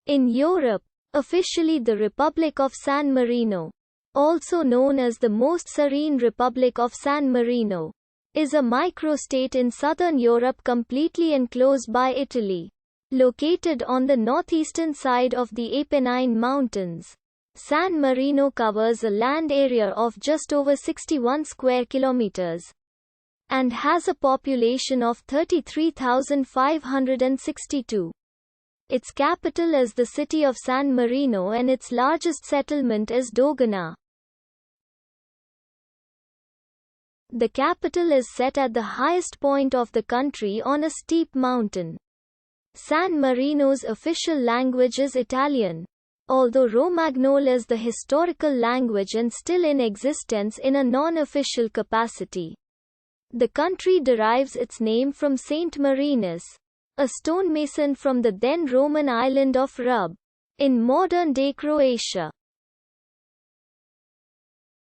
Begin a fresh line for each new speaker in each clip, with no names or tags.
In Europe, officially the Republic of San Marino, also known as the Most Serene Republic of San Marino, is a microstate in southern Europe completely enclosed by Italy. Located on the northeastern side of the Apennine Mountains, San Marino covers a land area of just over 61 square kilometers and has a population of 33,562. Its capital is the city of San Marino and its largest settlement is Dogana. The capital is set at the highest point of the country on a steep mountain. San Marino's official language is Italian, although Romagnol is the historical language and still in existence in a non-official capacity. The country derives its name from Saint Marinus, a stonemason from the then Roman island of Rub, in modern-day Croatia.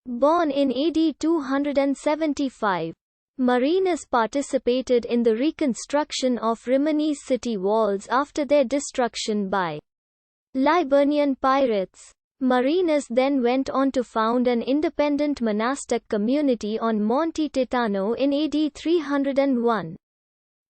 Born in AD 275, Marinus participated in the reconstruction of Rimini's city walls after their destruction by Liburnian pirates. Marinus then went on to found an independent monastic community on Monte Titano in AD 301.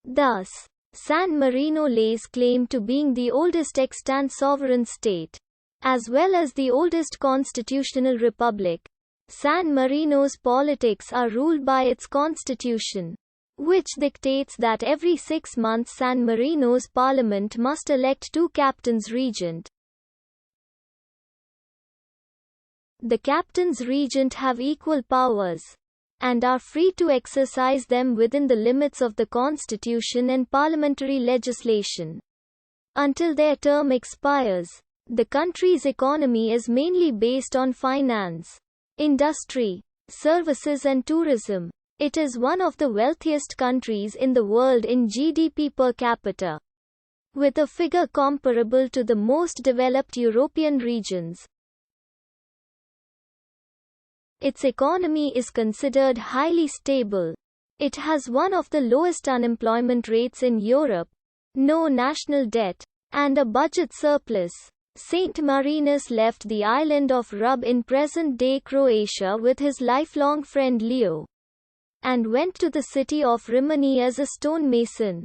Thus, San Marino lays claim to being the oldest extant sovereign state, as well as the oldest constitutional republic. San Marino's politics are ruled by its constitution, which dictates that every 6 months San Marino's parliament must elect 2 captains regent. The captains regent have equal powers, and are free to exercise them within the limits of the constitution and parliamentary legislation. Until their term expires, the country's economy is mainly based on finance, industry, services and tourism. It is one of the wealthiest countries in the world in GDP per capita, with a figure comparable to the most developed European regions. Its economy is considered highly stable. It has one of the lowest unemployment rates in Europe, no national debt, and a budget surplus. Saint Marinus left the island of Rub in present-day Croatia with his lifelong friend Leo, and went to the city of Rimini as a stonemason.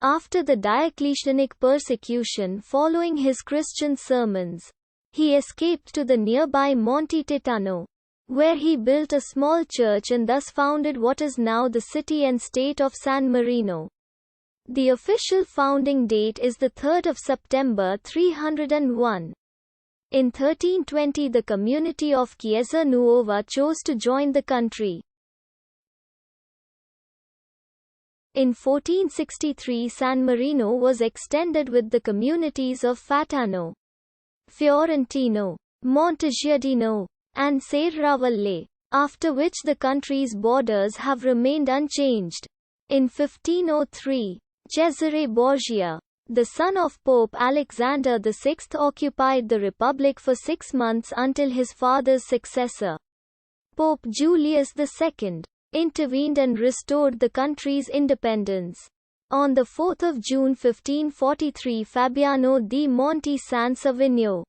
After the Diocletianic persecution following his Christian sermons, he escaped to the nearby Monte Titano, where he built a small church and thus founded what is now the city and state of San Marino. The official founding date is the 3rd of September 301. In 1320 the community of Chiesa Nuova chose to join the country. In 1463 San Marino was extended with the communities of Fatano, Fiorentino, Montegiardino, and Serravalle, after which the country's borders have remained unchanged. In 1503, Cesare Borgia, the son of Pope Alexander VI, occupied the republic for 6 months until his father's successor, Pope Julius II, intervened and restored the country's independence. On 4 June 1543 Fabiano di Monte San Savigno,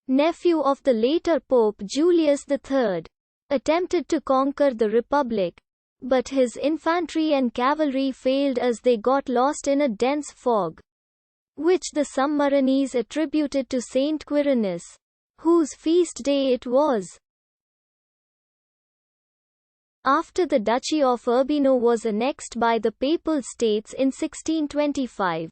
nephew of the later Pope Julius III, attempted to conquer the republic, but his infantry and cavalry failed as they got lost in a dense fog, which the Sammarinese attributed to Saint Quirinus, whose feast day it was. After the Duchy of Urbino was annexed by the Papal States in 1625,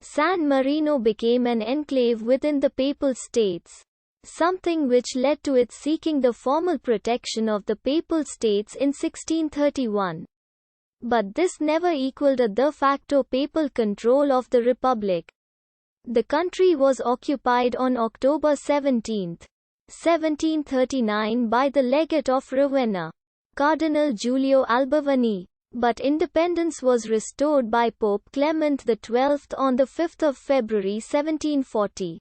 San Marino became an enclave within the Papal States, something which led to its seeking the formal protection of the Papal States in 1631. But this never equaled a de facto papal control of the Republic. The country was occupied on October 17, 1739 by the legate of Ravenna, Cardinal Giulio Albavani, but independence was restored by Pope Clement XII on 5 February 1740,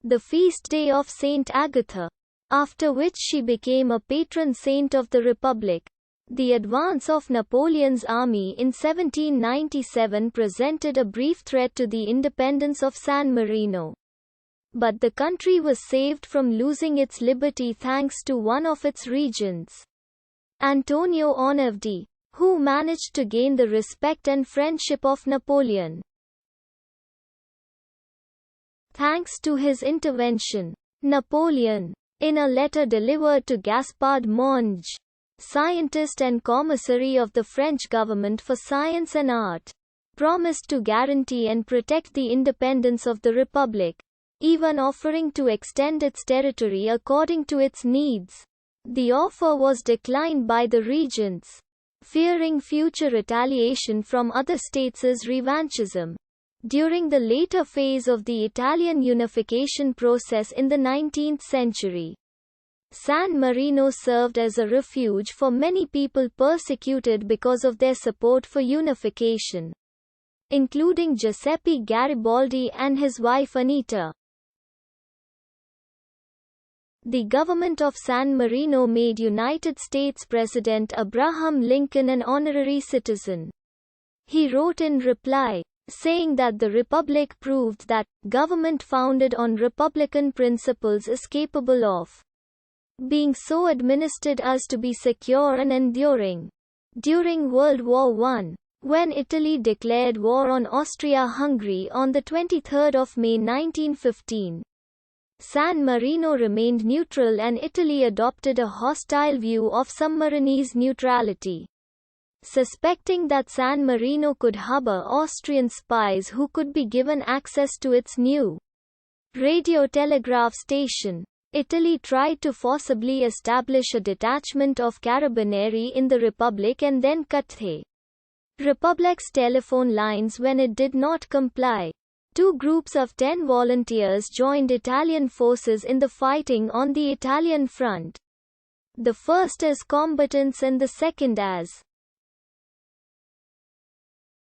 the feast day of Saint Agatha, after which she became a patron saint of the Republic. The advance of Napoleon's army in 1797 presented a brief threat to the independence of San Marino. But the country was saved from losing its liberty thanks to one of its regents, Antonio Onevdi, who managed to gain the respect and friendship of Napoleon. Thanks to his intervention, Napoleon, in a letter delivered to Gaspard Monge, scientist and commissary of the French government for science and art, promised to guarantee and protect the independence of the Republic, even offering to extend its territory according to its needs. The offer was declined by the regents, fearing future retaliation from other states' revanchism. During the later phase of the Italian unification process in the 19th century, San Marino served as a refuge for many people persecuted because of their support for unification, including Giuseppe Garibaldi and his wife Anita. The government of San Marino made United States President Abraham Lincoln an honorary citizen. He wrote in reply, saying that the Republic proved that government founded on Republican principles is capable of being so administered as to be secure and enduring. During World War I, when Italy declared war on Austria-Hungary on 23 May 1915, San Marino remained neutral and Italy adopted a hostile view of submarinese neutrality, suspecting that San Marino could harbor Austrian spies who could be given access to its new radio-telegraph station. Italy tried to forcibly establish a detachment of carabinieri in the Republic and then cut the Republic's telephone lines when it did not comply. Two groups of 10 volunteers joined Italian forces in the fighting on the Italian front. The first as combatants and the second as